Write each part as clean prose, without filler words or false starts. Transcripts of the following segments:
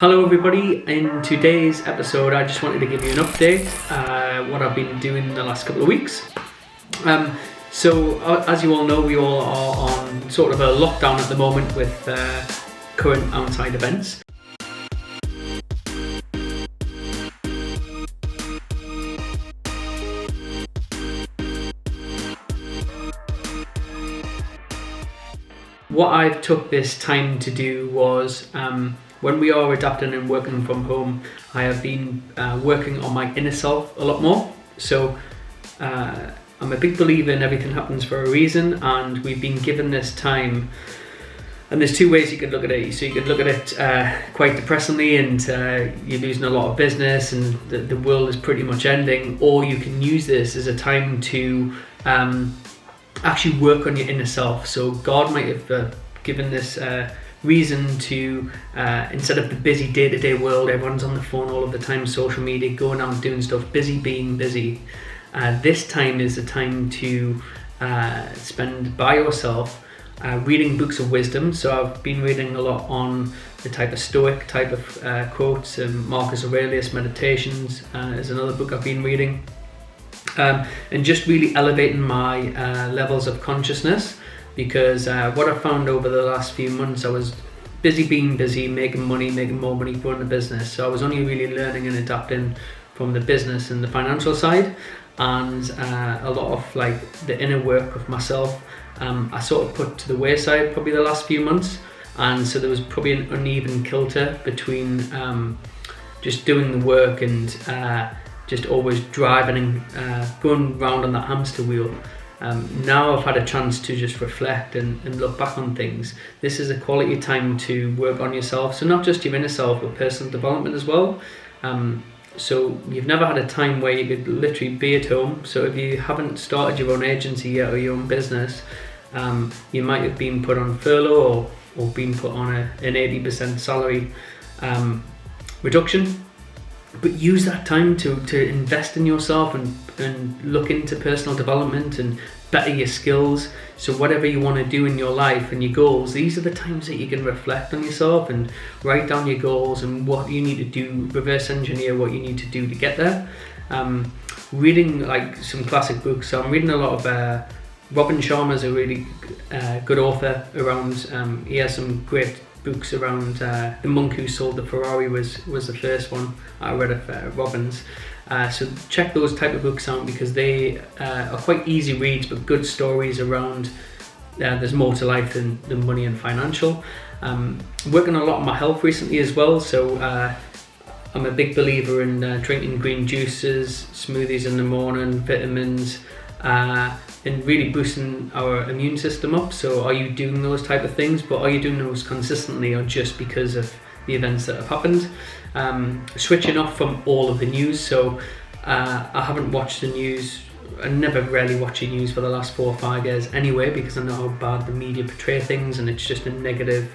Hello everybody, in today's episode I just wanted to give you an update what I've been doing the last couple of weeks. So as you all know, we all are on sort of a lockdown at the moment with current outside events. What I've took this time to do was when we are adapting and working from home, I have been working on my inner self a lot more. So I'm a big believer in everything happens for a reason, and we've been given this time. And there's two ways you could look at it. So you could look at it quite depressingly and you're losing a lot of business and the world is pretty much ending. Or you can use this as a time to actually work on your inner self. So God might have given this reason to instead of the busy day-to-day world, everyone's on the phone all of the time, social media, going out and doing stuff, being busy. This time is a time to spend by yourself reading books of wisdom. So I've been reading a lot on the type of Stoic type of quotes. Marcus Aurelius Meditations is another book I've been reading, and just really elevating my levels of consciousness. Because what I found over the last few months, I was being busy, making more money, growing the business. So I was only really learning and adapting from the business and the financial side, and a lot of like the inner work of myself, I sort of put to the wayside probably the last few months. And so there was probably an uneven kilter between just doing the work and just always driving and going round on that hamster wheel. Now I've had a chance to just reflect and look back on things. This is a quality time to work on yourself. So not just your inner self, but personal development as well. So you've never had a time where you could literally be at home. So if you haven't started your own agency yet or your own business, you might have been put on furlough or been put on an 80% salary reduction. But use that time to invest in yourself and look into personal development and better your skills. So whatever you want to do in your life and your goals, these are the times that you can reflect on yourself and write down your goals and what you need to do, reverse engineer what you need to do to get there. Reading like some classic books. So I'm reading a lot of Robin Sharma's a really good author around. He has some great books around The Monk Who Sold the Ferrari was the first one I read of Robin's. So check those type of books out because they are quite easy reads, but good stories around there's more to life than money and financial. Working a lot on my health recently as well. So I'm a big believer in drinking green juices, smoothies in the morning, vitamins, and really boosting our immune system up. So are you doing those type of things, but are you doing those consistently or just because of the events that have happened? Switching off from all of the news. So I haven't watched the news. I never really watch the news for the last 4 or 5 years anyway, because I know how bad the media portray things and it's just a negative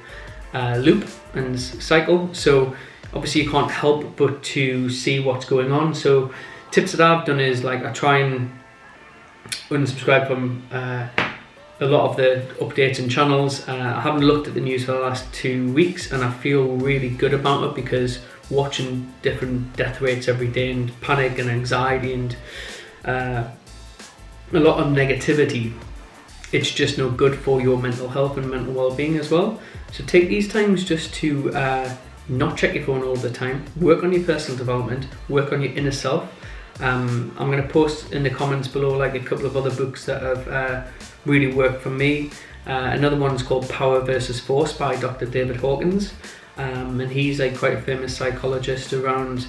loop and cycle. So obviously you can't help but to see what's going on. So tips that I've done is like I try and unsubscribe from a lot of the updates and channels. I haven't looked at the news for the last 2 weeks and I feel really good about it, because watching different death rates every day and panic and anxiety and a lot of negativity, it's just no good for your mental health and mental well-being as well. So take these times just to not check your phone all the time, work on your personal development, work on your inner self. I'm going to post in the comments below like a couple of other books that have really worked for me. Another one's called Power versus Force by Dr. David Hawkins, and he's quite a famous psychologist around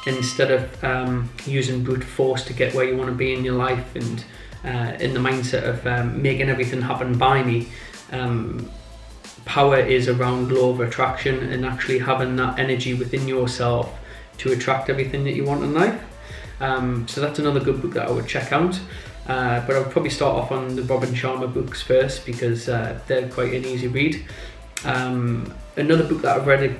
instead of using brute force to get where you want to be in your life and in the mindset of making everything happen by me. Power is around law of attraction and actually having that energy within yourself to attract everything that you want in life. So that's another good book that I would check out, but I would probably start off on the Robin Sharma books first because they're quite an easy read. Another book that I've read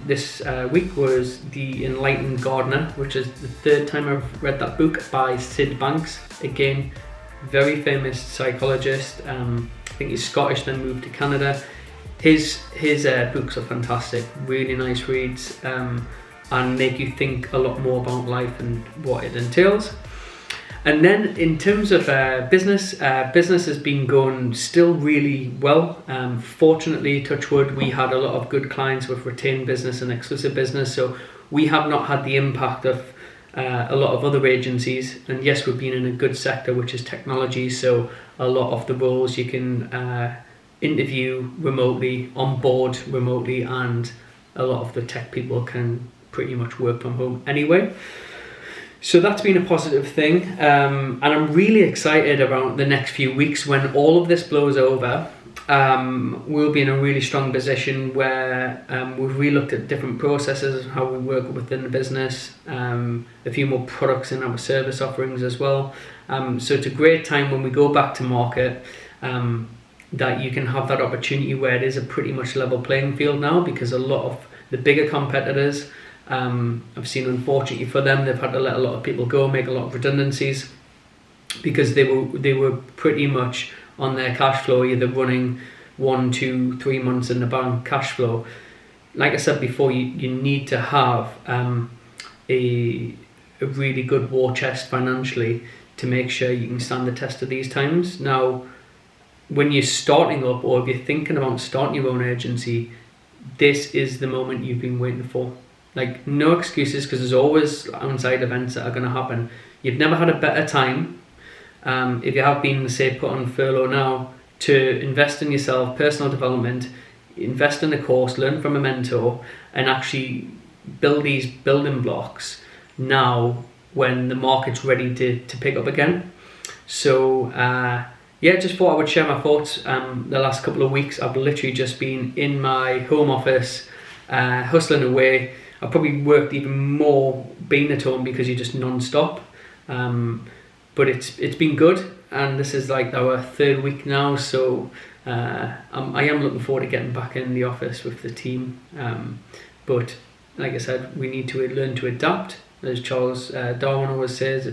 this week was The Enlightened Gardener, which is the 3rd time I've read that book, by Sid Banks. Again, very famous psychologist. I think he's Scottish, then moved to Canada. his books are fantastic, really nice reads, and make you think a lot more about life and what it entails. And then in terms of business has been going still really well. Fortunately, touch wood, we had a lot of good clients with retained business and exclusive business, so we have not had the impact of a lot of other agencies. And yes, we've been in a good sector, which is technology, so a lot of the roles you can interview remotely, onboard remotely, and a lot of the tech people can pretty much work from home anyway. So that's been a positive thing, and I'm really excited about the next few weeks when all of this blows over. We'll be in a really strong position where we've re-looked at different processes, how we work within the business, a few more products in our service offerings as well. So it's a great time when we go back to market, that you can have that opportunity where it is a pretty much level playing field now, because a lot of the bigger competitors, I've seen, unfortunately for them, they've had to let a lot of people go, make a lot of redundancies, because they were pretty much on their cash flow, either running 1, 2, 3 months in the bank cash flow. Like I said before, you need to have a really good war chest financially to make sure you can stand the test of these times. Now, when you're starting up, or if you're thinking about starting your own agency, this is the moment you've been waiting for. Like, no excuses, because there's always unsighted events that are going to happen. You've never had a better time, if you have been, say, put on furlough now, to invest in yourself, personal development, invest in a course, learn from a mentor, and actually build these building blocks now when the market's ready to pick up again. So yeah, just thought I would share my thoughts. The last couple of weeks I've literally just been in my home office, hustling away. I've probably worked even more being at home because you're just non-stop, but it's been good, and this is like our 3rd week now, so I am looking forward to getting back in the office with the team, but like I said, we need to learn to adapt. As Charles Darwin always says,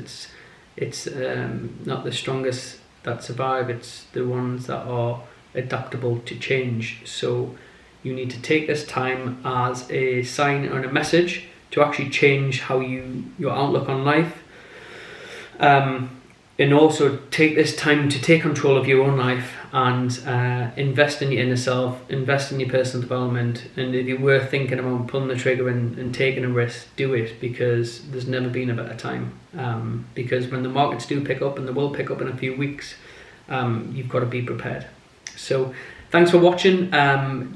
it's not the strongest that survive, it's the ones that are adaptable to change. So you need to take this time as a sign and a message to actually change how your outlook on life, and also take this time to take control of your own life and invest in your inner self, invest in your personal development. And if you were thinking about pulling the trigger and taking a risk, do it, because there's never been a better time. Because when the markets do pick up, and they will pick up in a few weeks, you've got to be prepared. So thanks for watching.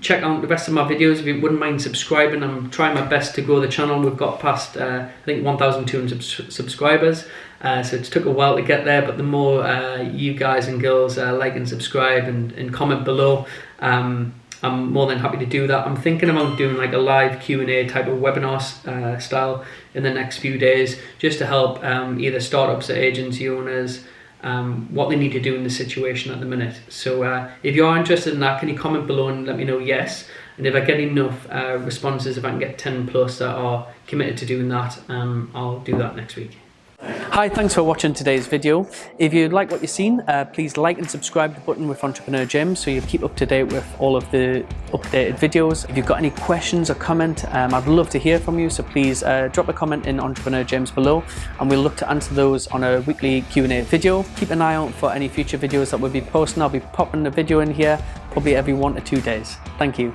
Check out the rest of my videos if you wouldn't mind subscribing. I'm trying my best to grow the channel. We've got past I think 1,200 subscribers, so it took a while to get there, but the more you guys and girls like and subscribe and comment below, I'm more than happy to do that. I'm thinking about doing like a live Q&A type of webinar style in the next few days, just to help either startups or agency owners what they need to do in the situation at the minute. So if you are interested in that, can you comment below and let me know yes? And if I get enough responses, if I can get 10 plus that are committed to doing that, I'll do that next week. Hi, thanks for watching today's video. If you like what you've seen, please like and subscribe the button with Entrepreneur James so you keep up to date with all of the updated videos. If you've got any questions or comment, I'd love to hear from you, so please drop a comment in Entrepreneur James below, and we'll look to answer those on a weekly Q&A video. Keep an eye out for any future videos that we'll be posting. I'll be popping a video in here probably every 1 to 2 days. Thank you.